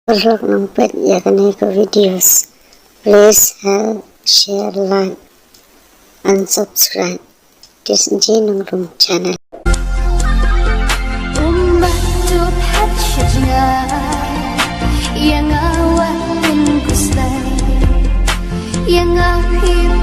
Vlog ng pet ya kanay ko videos. Please help, share, like, and subscribe to Jinong Room channel. Yang awak pun kusai, yang ahir